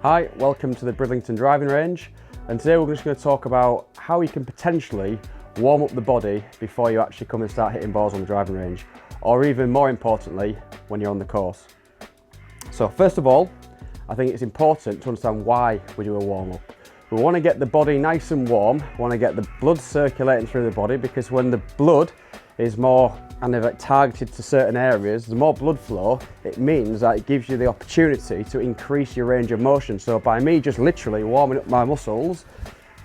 Hi, welcome to the Bridlington driving range, and today we're just going to talk about how you can potentially warm up the body before you actually come and start hitting balls on the driving range, or even more importantly, when you're on the course. So first of all, I think it's important to understand why we do a warm-up. We want to get the body nice and warm, we want to get the blood circulating through the body, because when the blood is more targeted to certain areas, the more blood flow, it means that it gives you the opportunity to increase your range of motion. So by me just literally warming up my muscles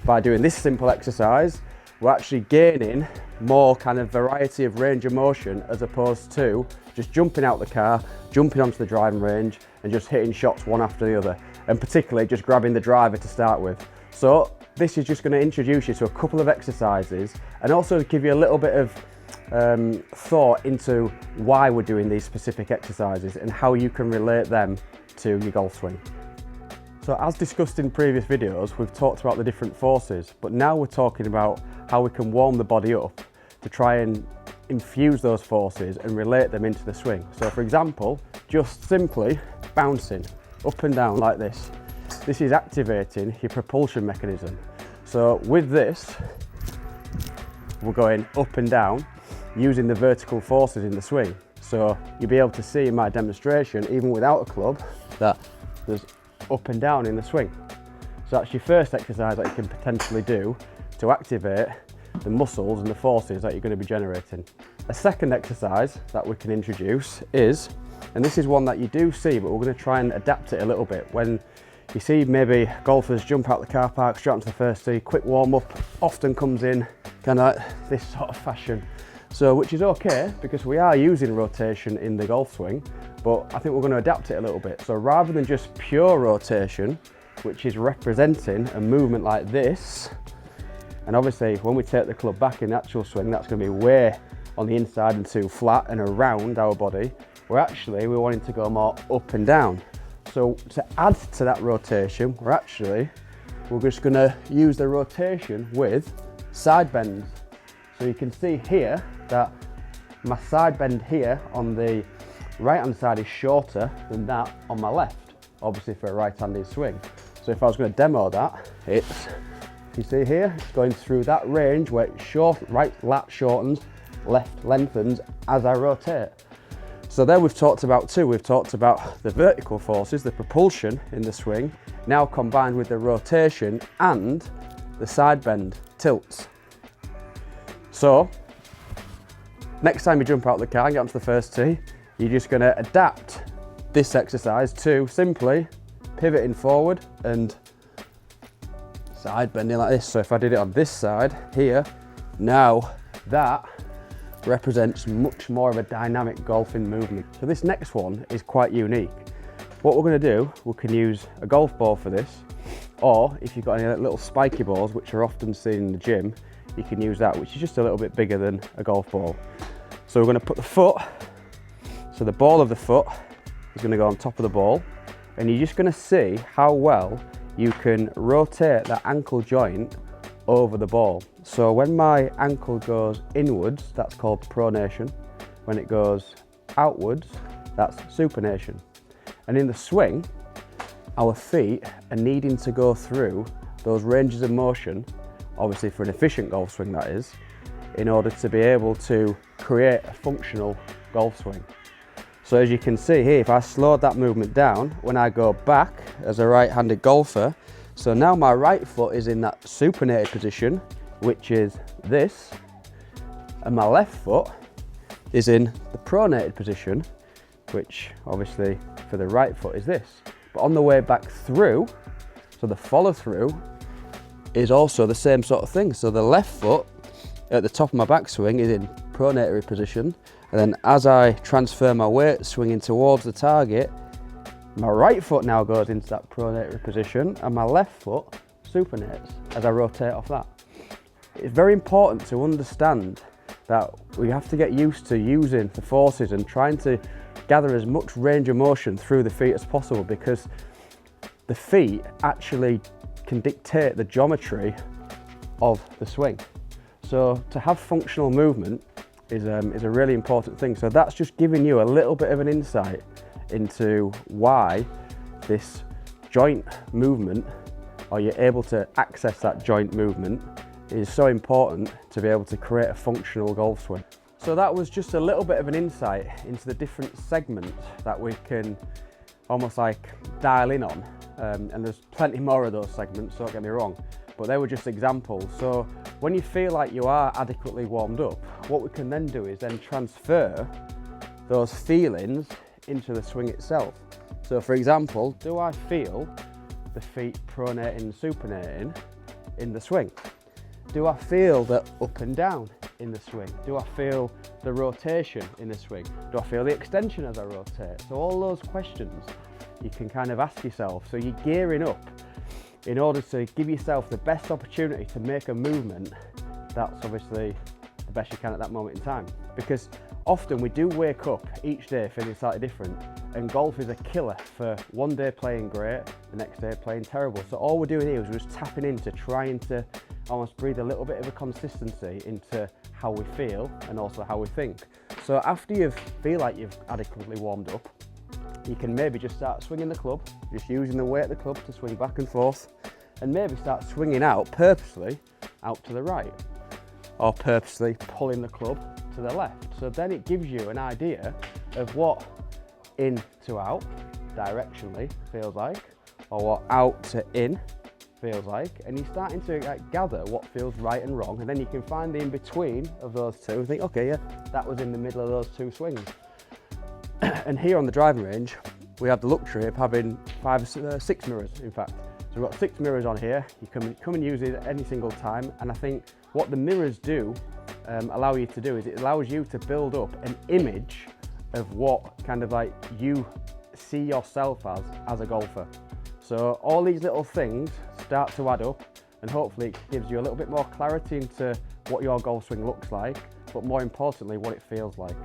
by doing this simple exercise, we're actually gaining more kind of variety of range of motion, as opposed to just jumping out the car, jumping onto the driving range and just hitting shots one after the other, and particularly just grabbing the driver to start with. So this is just going to introduce you to a couple of exercises and also give you a little bit of thought into why we're doing these specific exercises and how you can relate them to your golf swing. So as discussed in previous videos, we've talked about the different forces, but now we're talking about how we can warm the body up to try and infuse those forces and relate them into the swing. So for example, just simply bouncing up and down like this. This is activating your propulsion mechanism. So with this, we're going up and down using the vertical forces in the swing. So you'll be able to see in my demonstration, even without a club, that there's up and down in the swing. So that's your first exercise that you can potentially do to activate the muscles and the forces that you're going to be generating. A second exercise that we can introduce is, and this is one that you do see, but we're going to try and adapt it a little bit. When you see maybe golfers jump out the car park, straight onto the first tee, quick warm up often comes in kind of like this sort of fashion. So, which is okay, because we are using rotation in the golf swing, but I think we're going to adapt it a little bit. So rather than just pure rotation, which is representing a movement like this, and obviously when we take the club back in the actual swing, that's going to be way on the inside and too flat and around our body, we're wanting to go more up and down. So to add to that rotation, we're just going to use the rotation with side bends. So you can see here that my side bend here on the right hand side is shorter than that on my left, obviously for a right-handed swing. So if I was going to demo that, it's, you see here, it's going through that range where it's short, right lat shortens, left lengthens as I rotate. So there we've talked about two. We've talked about the vertical forces, the propulsion in the swing, now combined with the rotation and the side bend tilts. So next time you jump out the car and get onto the first tee, you're just going to adapt this exercise to simply pivoting forward and side bending like this. So if I did it on this side here, now that represents much more of a dynamic golfing movement. So this next one is quite unique. What we're going to do, we can use a golf ball for this, or if you've got any little spiky balls, which are often seen in the gym, you can use that, which is just a little bit bigger than a golf ball. So we're going to put the foot, so the ball of the foot is going to go on top of the ball, and you're just going to see how well you can rotate that ankle joint over the ball. So when my ankle goes inwards, that's called pronation. When it goes outwards, that's supination. And in the swing, our feet are needing to go through those ranges of motion, obviously for an efficient golf swing that is, in order to be able to create a functional golf swing. So as you can see here, if I slowed that movement down, when I go back as a right-handed golfer, so now my right foot is in that supinated position, which is this, and my left foot is in the pronated position, which obviously for the right foot is this. But on the way back through, so the follow through is also the same sort of thing. So the left foot at the top of my backswing is in pronatory position, and then as I transfer my weight swinging towards the target, my right foot now goes into that pronatory position and my left foot supinates as I rotate off that. It's very important to understand that we have to get used to using the forces and trying to gather as much range of motion through the feet as possible, because the feet actually can dictate the geometry of the swing. So to have functional movement is a really important thing. So that's just giving you a little bit of an insight into why this joint movement, or you're able to access that joint movement, is so important to be able to create a functional golf swing. So that was just a little bit of an insight into the different segments that we can almost like dial in on. And there's plenty more of those segments, don't get me wrong, but they were just examples. So when you feel like you are adequately warmed up, what we can then do is then transfer those feelings into the swing itself. So for example, do I feel the feet pronating and supinating in the swing? Do I feel the up and down in the swing? Do I feel the rotation in the swing? Do I feel the extension as I rotate? So all those questions you can kind of ask yourself. So you're gearing up in order to give yourself the best opportunity to make a movement that's obviously the best you can at that moment in time. Because often we do wake up each day feeling slightly different, and golf is a killer for one day playing great, the next day playing terrible. So all we're doing here is we're just tapping into trying to almost breathe a little bit of a consistency into how we feel and also how we think. So after you feel like you've adequately warmed up, you can maybe just start swinging the club, just using the weight of the club to swing back and forth, and maybe start swinging out purposely out to the right, or purposely pulling the club to the left. So then it gives you an idea of what in to out directionally feels like, or what out to in feels like, and you're starting to gather what feels right and wrong, and then you can find the in-between of those two and think, okay, yeah, that was in the middle of those two swings. And here on the driving range, we have the luxury of having 6 mirrors, in fact. So we've got 6 mirrors on here. You can come and use it at any single time, and I think what the mirrors do allow you to do is it allows you to build up an image of what kind of like you see yourself as a golfer. So all these little things start to add up, and hopefully it gives you a little bit more clarity into what your golf swing looks like, but more importantly, what it feels like.